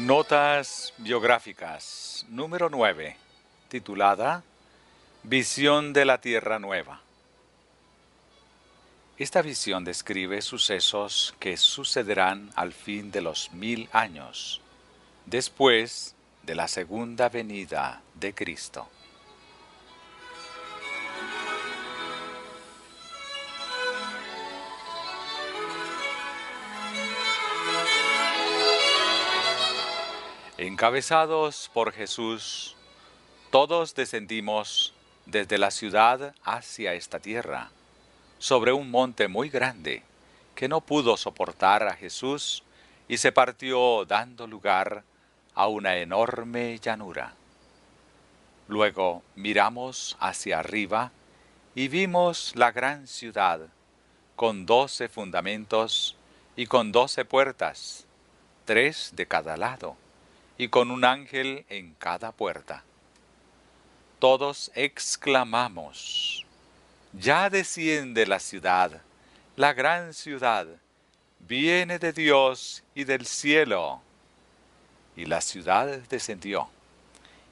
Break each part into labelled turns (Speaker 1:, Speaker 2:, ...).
Speaker 1: Notas biográficas número 9, titulada Visión de la Tierra Nueva. Esta visión describe sucesos que sucederán al fin de los 1000 años, después de la segunda venida de Cristo. Encabezados por Jesús, todos descendimos desde la ciudad hacia esta tierra, sobre un monte muy grande, que no pudo soportar a Jesús y se partió dando lugar a una enorme llanura. Luego miramos hacia arriba y vimos la gran ciudad, con 12 fundamentos y con 12 puertas, 3 de cada lado, y con un ángel en cada puerta. Todos exclamamos: «Ya desciende la ciudad, la gran ciudad, viene de Dios y del cielo». Y la ciudad descendió,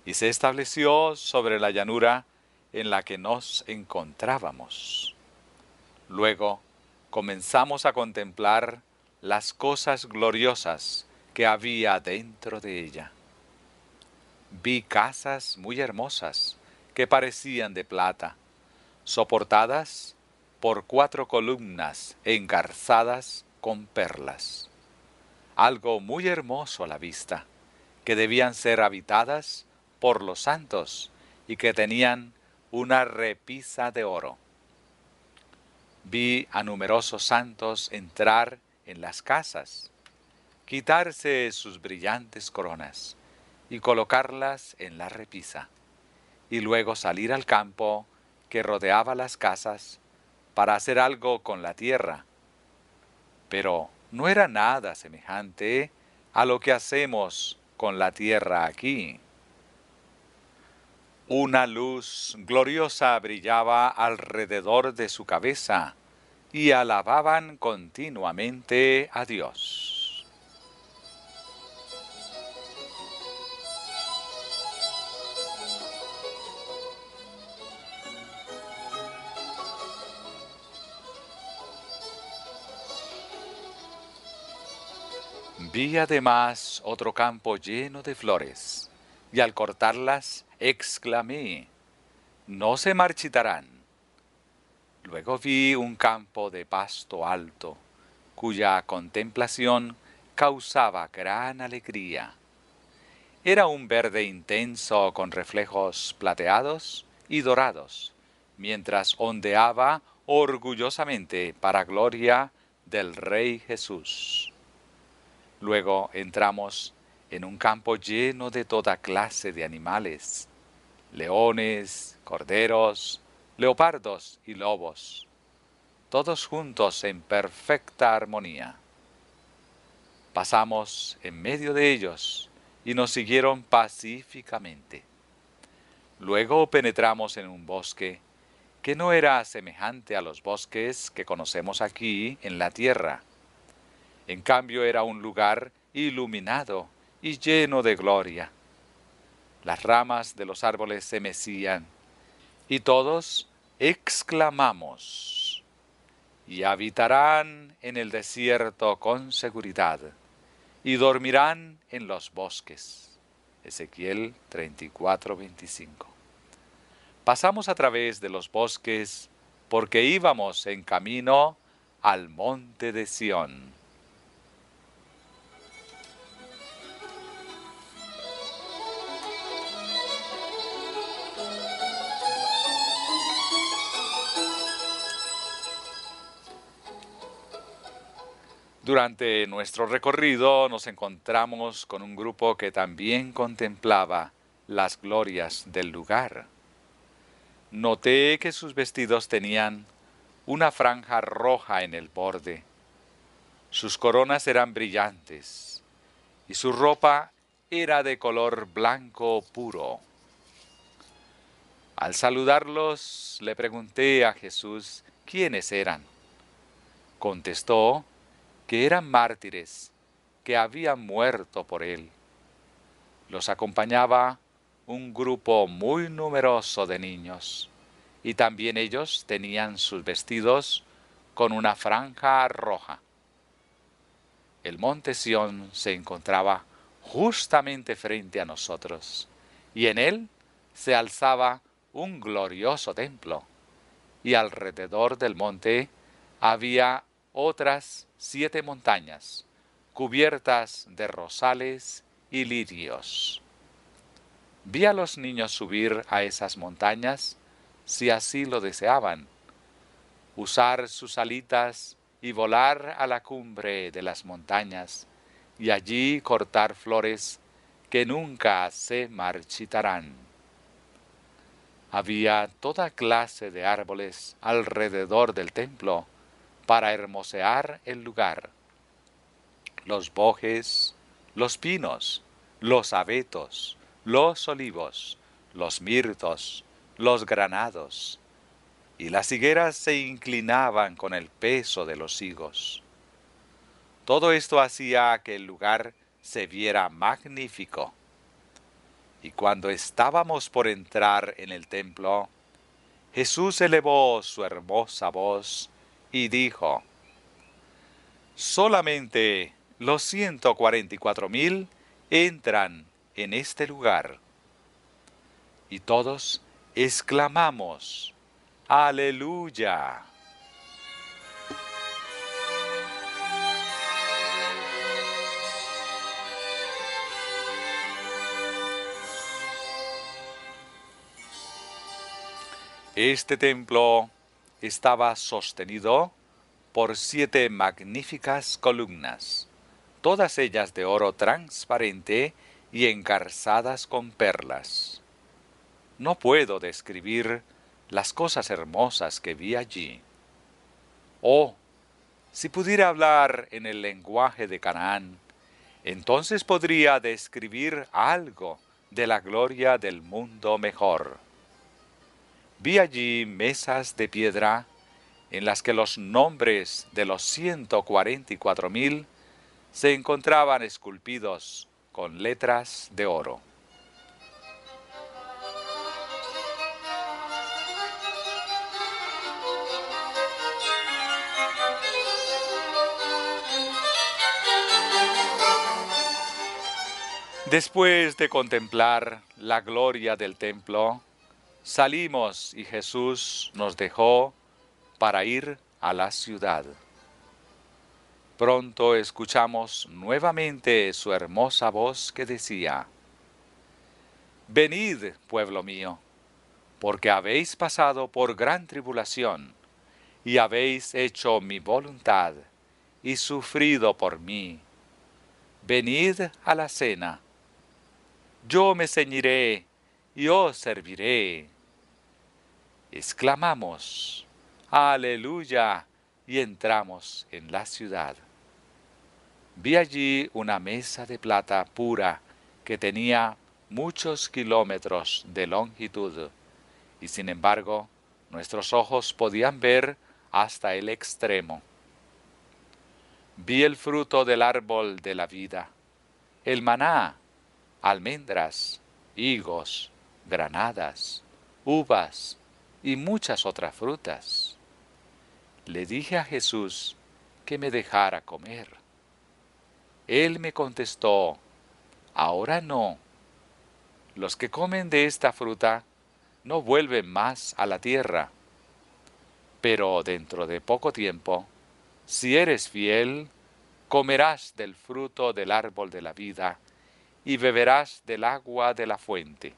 Speaker 1: y se estableció sobre la llanura en la que nos encontrábamos. Luego comenzamos a contemplar las cosas gloriosas que había dentro de ella. Vi casas muy hermosas que parecían de plata, soportadas por 4 columnas engarzadas con perlas. Algo muy hermoso a la vista, que debían ser habitadas por los santos y que tenían una repisa de oro. Vi a numerosos santos entrar en las casas, quitarse sus brillantes coronas y colocarlas en la repisa, y luego salir al campo que rodeaba las casas para hacer algo con la tierra. Pero no era nada semejante a lo que hacemos con la tierra aquí. Una luz gloriosa brillaba alrededor de su cabeza y alababan continuamente a Dios. Vi además otro campo lleno de flores, y al cortarlas exclamé: «No se marchitarán». Luego vi un campo de pasto alto, cuya contemplación causaba gran alegría. Era un verde intenso con reflejos plateados y dorados, mientras ondeaba orgullosamente para gloria del Rey Jesús. Luego entramos en un campo lleno de toda clase de animales: leones, corderos, leopardos y lobos, todos juntos en perfecta armonía. Pasamos en medio de ellos y nos siguieron pacíficamente. Luego penetramos en un bosque que no era semejante a los bosques que conocemos aquí en la tierra. En cambio era un lugar iluminado y lleno de gloria. Las ramas de los árboles se mecían, y todos exclamamos: «Y habitarán en el desierto con seguridad, y dormirán en los bosques». Ezequiel 34:25. Pasamos a través de los bosques porque íbamos en camino al monte de Sión. Durante nuestro recorrido nos encontramos con un grupo que también contemplaba las glorias del lugar. Noté que sus vestidos tenían una franja roja en el borde. Sus coronas eran brillantes y su ropa era de color blanco puro. Al saludarlos, le pregunté a Jesús quiénes eran. Contestó que eran mártires que habían muerto por él Los acompañaba un grupo muy numeroso de niños, y también ellos tenían sus vestidos con una franja roja. El monte Sión se encontraba justamente frente a nosotros, y en él se alzaba un glorioso templo, y alrededor del monte había otras 7 montañas, cubiertas de rosales y lirios. Vi a los niños subir a esas montañas, si así lo deseaban, usar sus alitas y volar a la cumbre de las montañas, y allí cortar flores que nunca se marchitarán. Había toda clase de árboles alrededor del templo para hermosear el lugar: los bojes, los pinos, los abetos, los olivos, los mirtos, los granados, y las higueras se inclinaban con el peso de los higos. Todo esto hacía que el lugar se viera magnífico. Y cuando estábamos por entrar en el templo, Jesús elevó su hermosa voz y dijo: solamente los 144,000 entran en este lugar. Y todos exclamamos: ¡Aleluya! Este templo estaba sostenido por 7 magníficas columnas, todas ellas de oro transparente y engarzadas con perlas. No puedo describir las cosas hermosas que vi allí. Oh, si pudiera hablar en el lenguaje de Canaán, entonces podría describir algo de la gloria del mundo mejor. Vi allí mesas de piedra en las que los nombres de los 144,000 se encontraban esculpidos con letras de oro. Después de contemplar la gloria del templo, salimos y Jesús nos dejó para ir a la ciudad. Pronto escuchamos nuevamente su hermosa voz que decía: venid, pueblo mío, porque habéis pasado por gran tribulación, y habéis hecho mi voluntad, y sufrido por mí. Venid a la cena. Yo me ceñiré y os serviré. Exclamamos: ¡Aleluya! Y entramos en la ciudad. Vi allí una mesa de plata pura que tenía muchos kilómetros de longitud, y sin embargo nuestros ojos podían ver hasta el extremo. Vi el fruto del árbol de la vida, el maná, almendras, higos, granadas, uvas y muchas otras frutas. Le dije a Jesús que me dejara comer. Él me contestó: ahora no. Los que comen de esta fruta no vuelven más a la tierra. Pero dentro de poco tiempo, si eres fiel, comerás del fruto del árbol de la vida y beberás del agua de la fuente.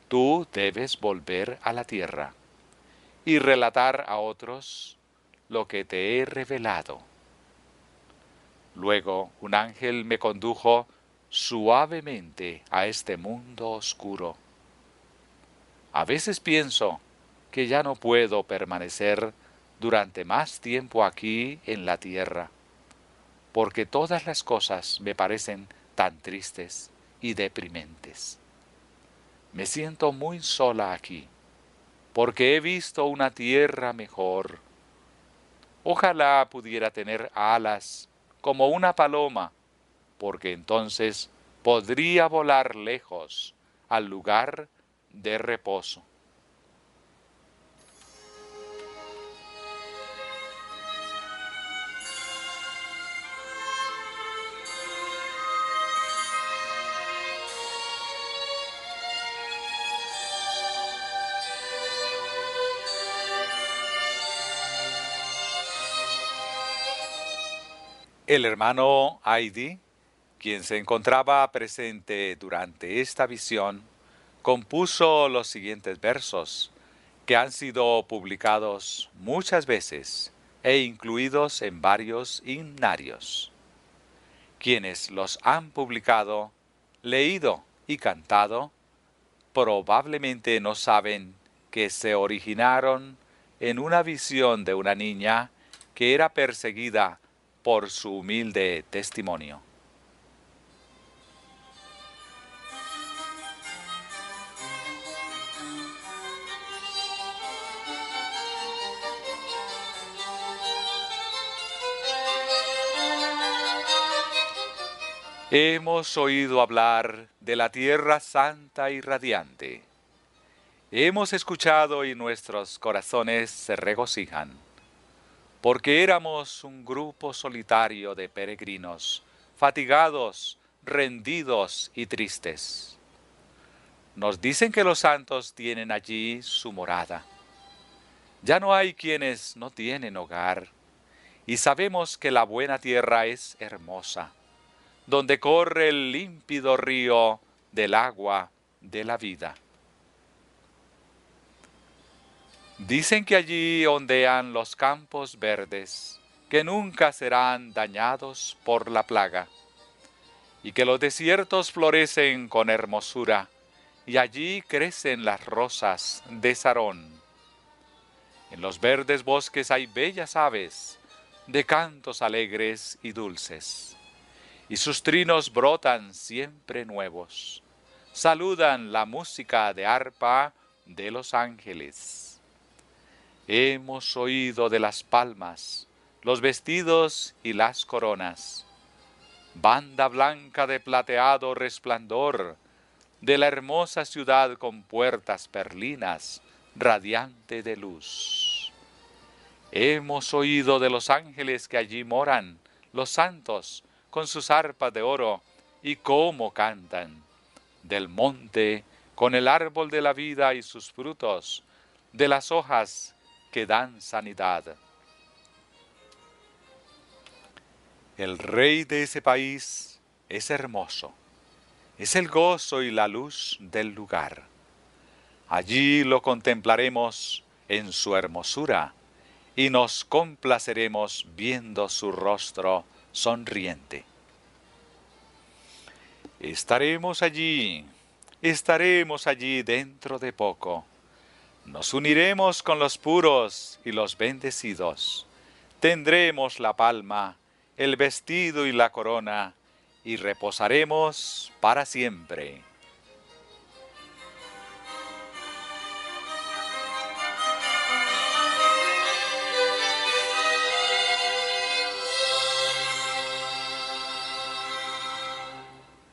Speaker 1: Tú debes volver a la tierra y relatar a otros lo que te he revelado. Luego un ángel me condujo suavemente a este mundo oscuro. A veces pienso que ya no puedo permanecer durante más tiempo aquí en la tierra, porque todas las cosas me parecen tan tristes y deprimentes. Me siento muy sola aquí, porque he visto una tierra mejor. Ojalá pudiera tener alas como una paloma, porque entonces podría volar lejos al lugar de reposo. El hermano Heidi, quien se encontraba presente durante esta visión, compuso los siguientes versos, que han sido publicados muchas veces e incluidos en varios himnarios. Quienes los han publicado, leído y cantado, probablemente no saben que se originaron en una visión de una niña que era perseguida por su humilde testimonio. Hemos oído hablar de la tierra santa y radiante. Hemos escuchado y nuestros corazones se regocijan, porque éramos un grupo solitario de peregrinos, fatigados, rendidos y tristes. Nos dicen que los santos tienen allí su morada. Ya no hay quienes no tienen hogar, y sabemos que la buena tierra es hermosa, donde corre el límpido río del agua de la vida. Dicen que allí ondean los campos verdes, que nunca serán dañados por la plaga, y que los desiertos florecen con hermosura, y allí crecen las rosas de Sarón. En los verdes bosques hay bellas aves, de cantos alegres y dulces, y sus trinos brotan siempre nuevos. Saludan la música de arpa de los ángeles. Hemos oído de las palmas, los vestidos y las coronas, banda blanca de plateado resplandor, de la hermosa ciudad con puertas perlinas, radiante de luz. Hemos oído de los ángeles que allí moran, los santos, con sus arpas de oro, y cómo cantan. Del monte, con el árbol de la vida y sus frutos, de las hojas que dan sanidad. El rey de ese país es hermoso, es el gozo y la luz del lugar. Allí lo contemplaremos en su hermosura y nos complaceremos viendo su rostro sonriente. Estaremos allí dentro de poco. Nos uniremos con los puros y los bendecidos. Tendremos la palma, el vestido y la corona, y reposaremos para siempre.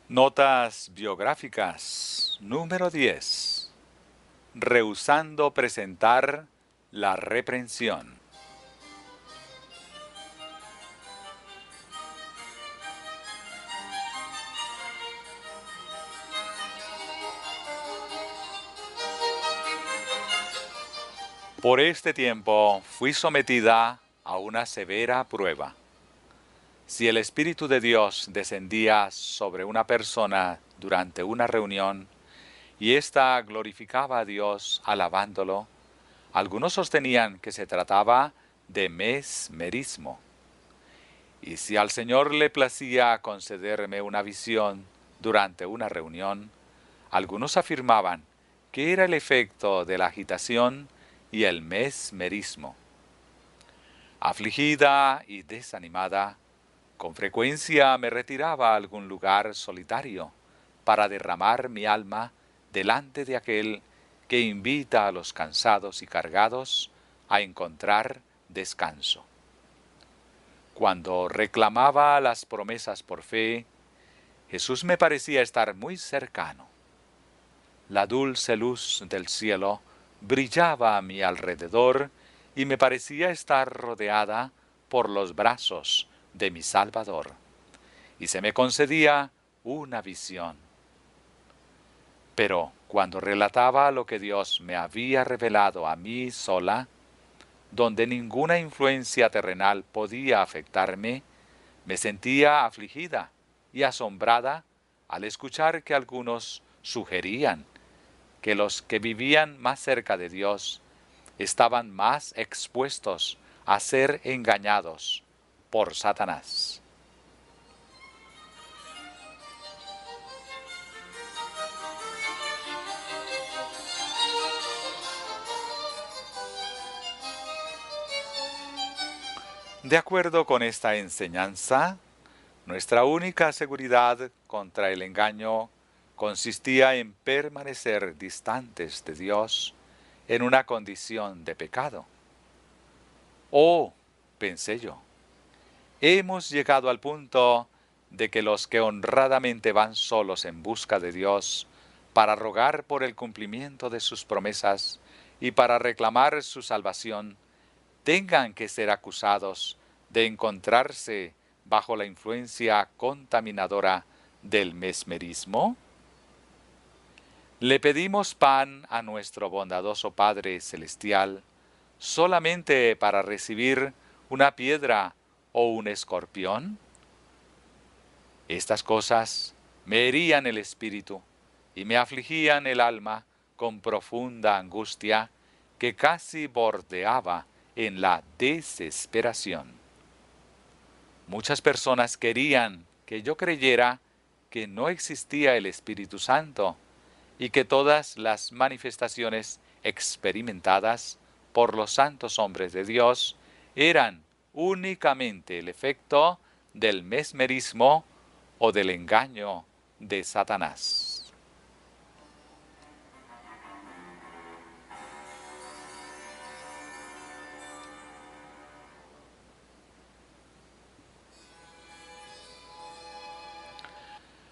Speaker 1: Notas biográficas número 10. Rehusando presentar la reprensión. Por este tiempo fui sometida a una severa prueba. Si el Espíritu de Dios descendía sobre una persona durante una reunión y ésta glorificaba a Dios alabándolo, algunos sostenían que se trataba de mesmerismo. Y si al Señor le placía concederme una visión durante una reunión, algunos afirmaban que era el efecto de la agitación y el mesmerismo. Afligida y desanimada, con frecuencia me retiraba a algún lugar solitario para derramar mi alma delante de aquel que invita a los cansados y cargados a encontrar descanso. Cuando reclamaba las promesas por fe, Jesús me parecía estar muy cercano. La dulce luz del cielo brillaba a mi alrededor y me parecía estar rodeada por los brazos de mi Salvador. Y se me concedía una visión. Pero cuando relataba lo que Dios me había revelado a mí sola, donde ninguna influencia terrenal podía afectarme, me sentía afligida y asombrada al escuchar que algunos sugerían que los que vivían más cerca de Dios estaban más expuestos a ser engañados por Satanás. De acuerdo con esta enseñanza, nuestra única seguridad contra el engaño consistía en permanecer distantes de Dios en una condición de pecado. Oh, pensé yo, hemos llegado al punto de que los que honradamente van solos en busca de Dios para rogar por el cumplimiento de sus promesas y para reclamar su salvación, tengan que ser acusados de encontrarse bajo la influencia contaminadora del mesmerismo? ¿Le pedimos pan a nuestro bondadoso Padre Celestial solamente para recibir una piedra o un escorpión? Estas cosas me herían el espíritu y me afligían el alma con profunda angustia que casi bordeaba en la desesperación. Muchas personas querían que yo creyera que no existía el Espíritu Santo y que todas las manifestaciones experimentadas por los santos hombres de Dios eran únicamente el efecto del mesmerismo o del engaño de Satanás.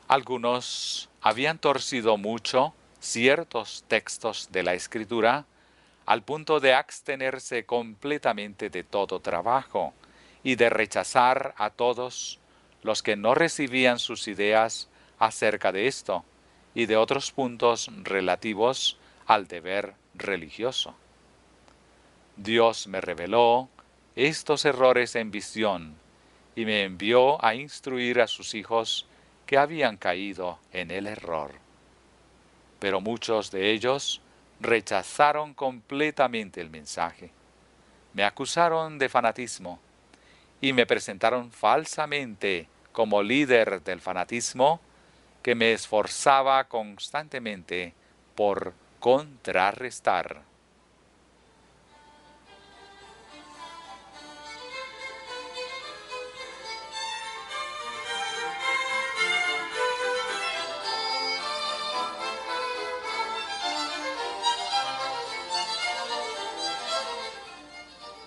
Speaker 1: Algunos habían torcido mucho ciertos textos de la Escritura al punto de abstenerse completamente de todo trabajo y de rechazar a todos los que no recibían sus ideas acerca de esto y de otros puntos relativos al deber religioso. Dios me reveló estos errores en visión y me envió a instruir a sus hijos que habían caído en el error. Pero muchos de ellos rechazaron completamente el mensaje. Me acusaron de fanatismo y me presentaron falsamente como líder del fanatismo que me esforzaba constantemente por contrarrestar.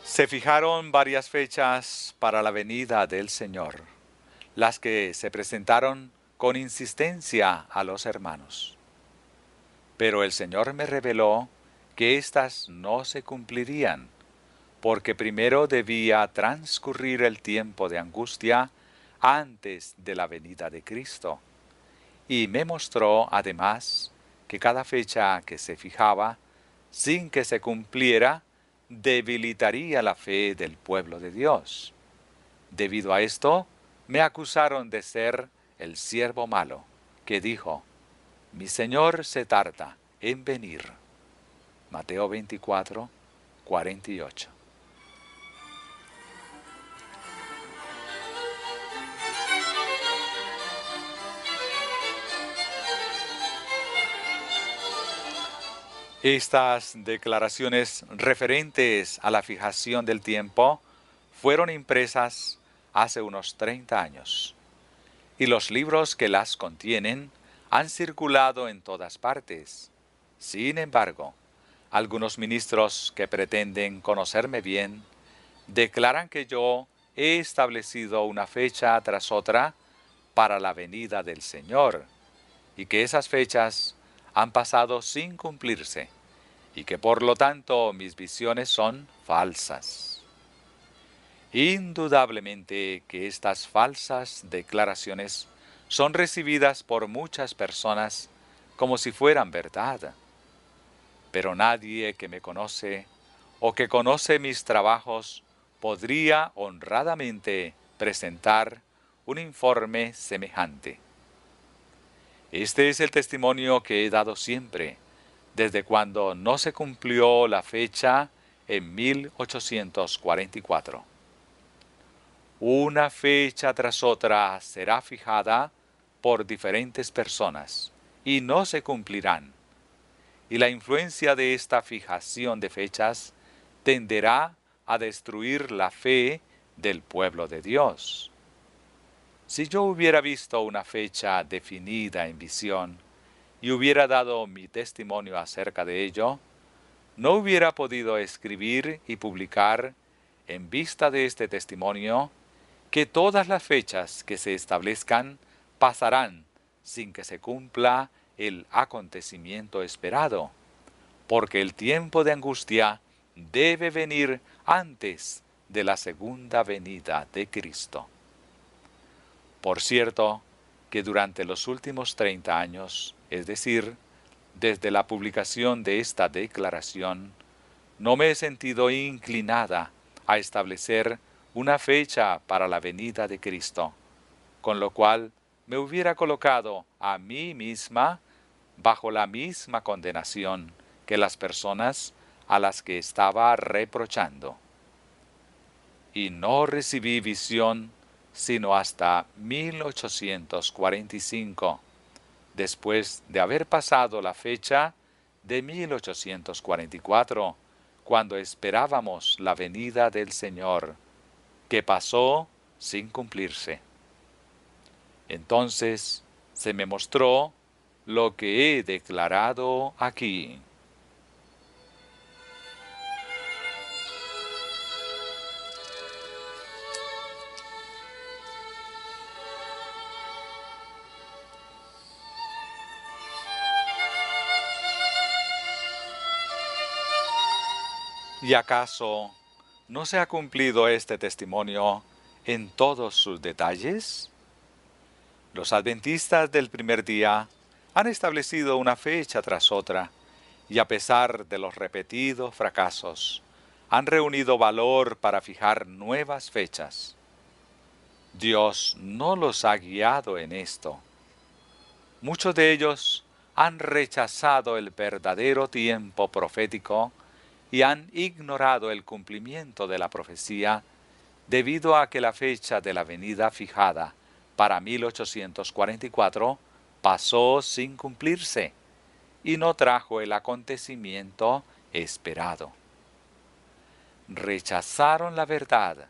Speaker 1: Se fijaron varias fechas para la venida del Señor, las que se presentaron con insistencia a los hermanos. Pero el Señor me reveló que éstas no se cumplirían, porque primero debía transcurrir el tiempo de angustia antes de la venida de Cristo. Y me mostró además que cada fecha que se fijaba, sin que se cumpliera, debilitaría la fe del pueblo de Dios. Debido a esto, me acusaron de ser el siervo malo, que dijo: mi Señor se tarda en venir. Mateo 24, 48. Estas declaraciones referentes a la fijación del tiempo fueron impresas hace unos 30 años, y los libros que las contienen han circulado en todas partes. Sin embargo, algunos ministros que pretenden conocerme bien declaran que yo he establecido una fecha tras otra para la venida del Señor, y que esas fechas han pasado sin cumplirse, y que por lo tanto mis visiones son falsas. Indudablemente que estas falsas declaraciones son recibidas por muchas personas como si fueran verdad. Pero nadie que me conoce o que conoce mis trabajos podría honradamente presentar un informe semejante. Este es el testimonio que he dado siempre, desde cuando no se cumplió la fecha en 1844. Una fecha tras otra será fijada por diferentes personas y no se cumplirán. Y la influencia de esta fijación de fechas tenderá a destruir la fe del pueblo de Dios. Si yo hubiera visto una fecha definida en visión y hubiera dado mi testimonio acerca de ello, no hubiera podido escribir y publicar, en vista de este testimonio, que todas las fechas que se establezcan pasarán sin que se cumpla el acontecimiento esperado, porque el tiempo de angustia debe venir antes de la segunda venida de Cristo. Por cierto, que durante los últimos 30 años, es decir, desde la publicación de esta declaración, no me he sentido inclinada a establecer una fecha para la venida de Cristo, con lo cual me hubiera colocado a mí misma bajo la misma condenación que las personas a las que estaba reprochando. Y no recibí visión sino hasta 1845, después de haber pasado la fecha de 1844, cuando esperábamos la venida del Señor, que pasó sin cumplirse. Entonces se me mostró lo que he declarado aquí. ¿Y acaso no se ha cumplido este testimonio en todos sus detalles? Los adventistas del primer día han establecido una fecha tras otra, y a pesar de los repetidos fracasos, han reunido valor para fijar nuevas fechas. Dios no los ha guiado en esto. Muchos de ellos han rechazado el verdadero tiempo profético y han ignorado el cumplimiento de la profecía debido a que la fecha de la venida fijada para 1844 pasó sin cumplirse y no trajo el acontecimiento esperado. Rechazaron la verdad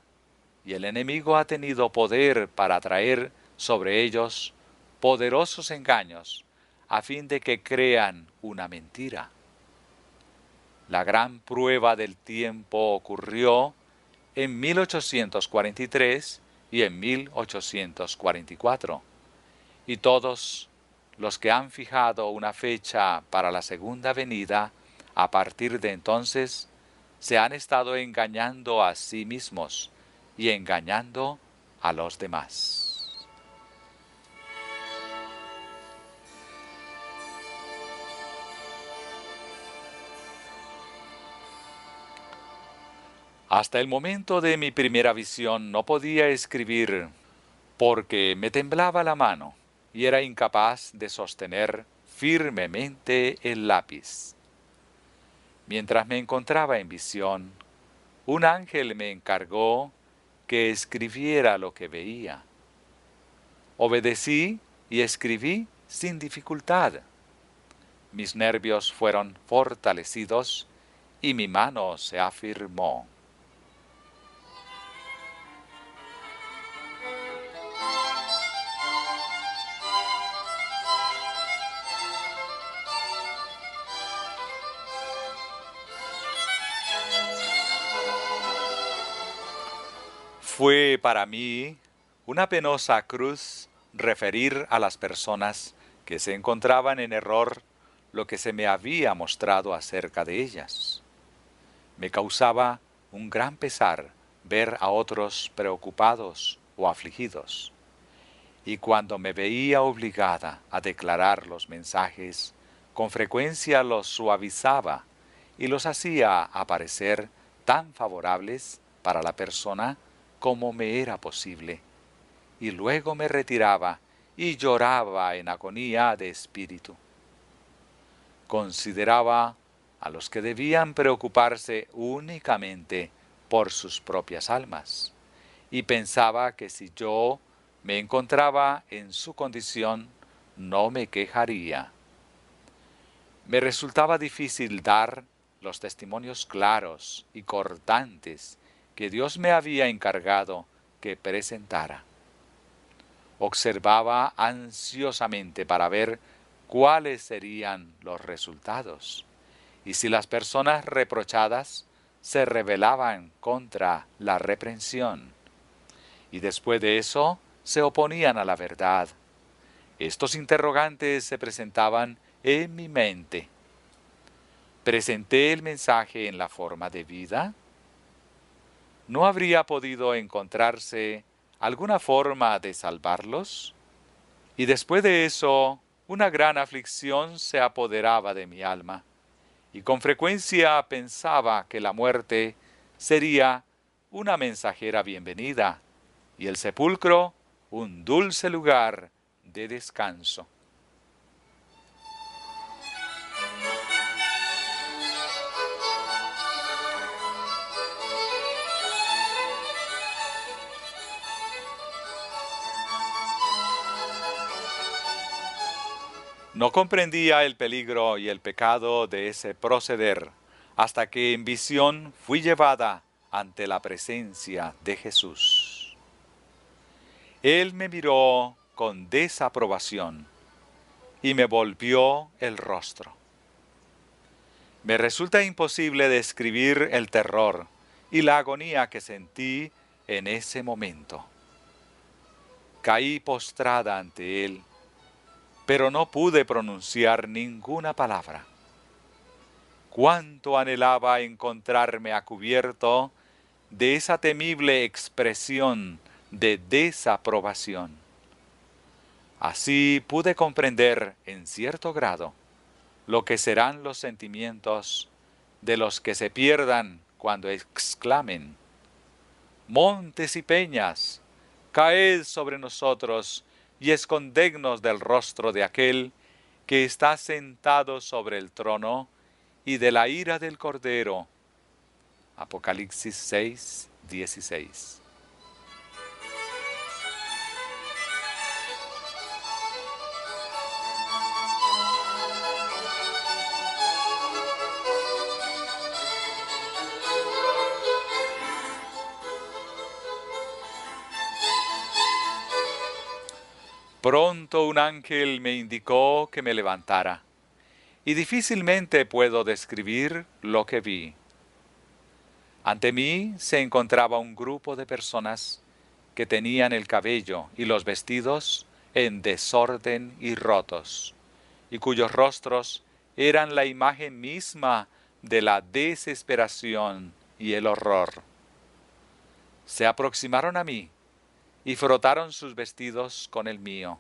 Speaker 1: y el enemigo ha tenido poder para traer sobre ellos poderosos engaños a fin de que crean una mentira. La gran prueba del tiempo ocurrió en 1843 y en 1844, y todos los que han fijado una fecha para la segunda venida a partir de entonces se han estado engañando a sí mismos y engañando a los demás. Hasta el momento de mi primera visión no podía escribir porque me temblaba la mano y era incapaz de sostener firmemente el lápiz. Mientras me encontraba en visión, un ángel me encargó que escribiera lo que veía. Obedecí y escribí sin dificultad. Mis nervios fueron fortalecidos y mi mano se afirmó. Fue para mí una penosa cruz referir a las personas que se encontraban en error lo que se me había mostrado acerca de ellas. Me causaba un gran pesar ver a otros preocupados o afligidos, y cuando me veía obligada a declarar los mensajes, con frecuencia los suavizaba y los hacía aparecer tan favorables para la persona como me era posible, y luego me retiraba y lloraba en agonía de espíritu. Consideraba a los que debían preocuparse únicamente por sus propias almas, y pensaba que si yo me encontraba en su condición, no me quejaría. Me resultaba difícil dar los testimonios claros y cortantes que Dios me había encargado que presentara. Observaba ansiosamente para ver cuáles serían los resultados y si las personas reprochadas se rebelaban contra la reprensión y después de eso se oponían a la verdad. Estos interrogantes se presentaban en mi mente. ¿Presenté el mensaje en la forma debida? ¿No habría podido encontrarse alguna forma de salvarlos? Y después de eso, una gran aflicción se apoderaba de mi alma, y con frecuencia pensaba que la muerte sería una mensajera bienvenida, y el sepulcro un dulce lugar de descanso. No comprendía el peligro y el pecado de ese proceder hasta que en visión fui llevada ante la presencia de Jesús. Él me miró con desaprobación y me volvió el rostro. Me resulta imposible describir el terror y la agonía que sentí en ese momento. Caí postrada ante él, pero no pude pronunciar ninguna palabra. Cuánto anhelaba encontrarme a cubierto de esa temible expresión de desaprobación. Así pude comprender en cierto grado lo que serán los sentimientos de los que se pierdan cuando exclamen: montes y peñas, caed sobre nosotros y escondednos del rostro de aquel que está sentado sobre el trono y de la ira del Cordero. Apocalipsis 6, 16. Pronto un ángel me indicó que me levantara, y difícilmente puedo describir lo que vi. Ante mí se encontraba un grupo de personas que tenían el cabello y los vestidos en desorden y rotos, y cuyos rostros eran la imagen misma de la desesperación y el horror. Se aproximaron a mí y frotaron sus vestidos con el mío.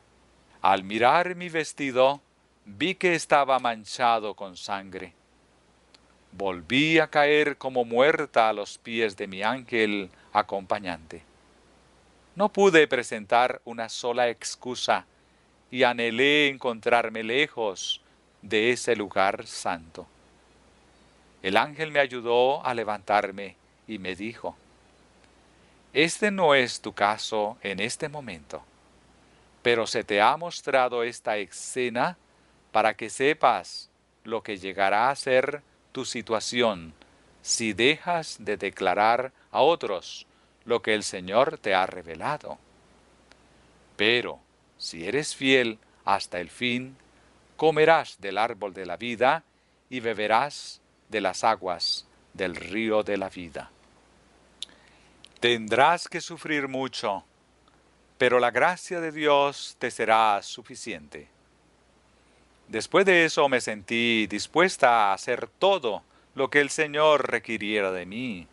Speaker 1: Al mirar mi vestido, vi que estaba manchado con sangre. Volví a caer como muerta a los pies de mi ángel acompañante. No pude presentar una sola excusa y anhelé encontrarme lejos de ese lugar santo. El ángel me ayudó a levantarme y me dijo: este no es tu caso en este momento, pero se te ha mostrado esta escena para que sepas lo que llegará a ser tu situación si dejas de declarar a otros lo que el Señor te ha revelado. Pero si eres fiel hasta el fin, comerás del árbol de la vida y beberás de las aguas del río de la vida. Tendrás que sufrir mucho, pero la gracia de Dios te será suficiente. Después de eso me sentí dispuesta a hacer todo lo que el Señor requiriera de mí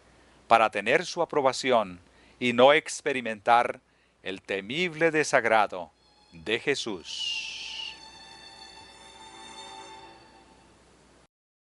Speaker 1: para tener su aprobación y no experimentar el temible desagrado de Jesús.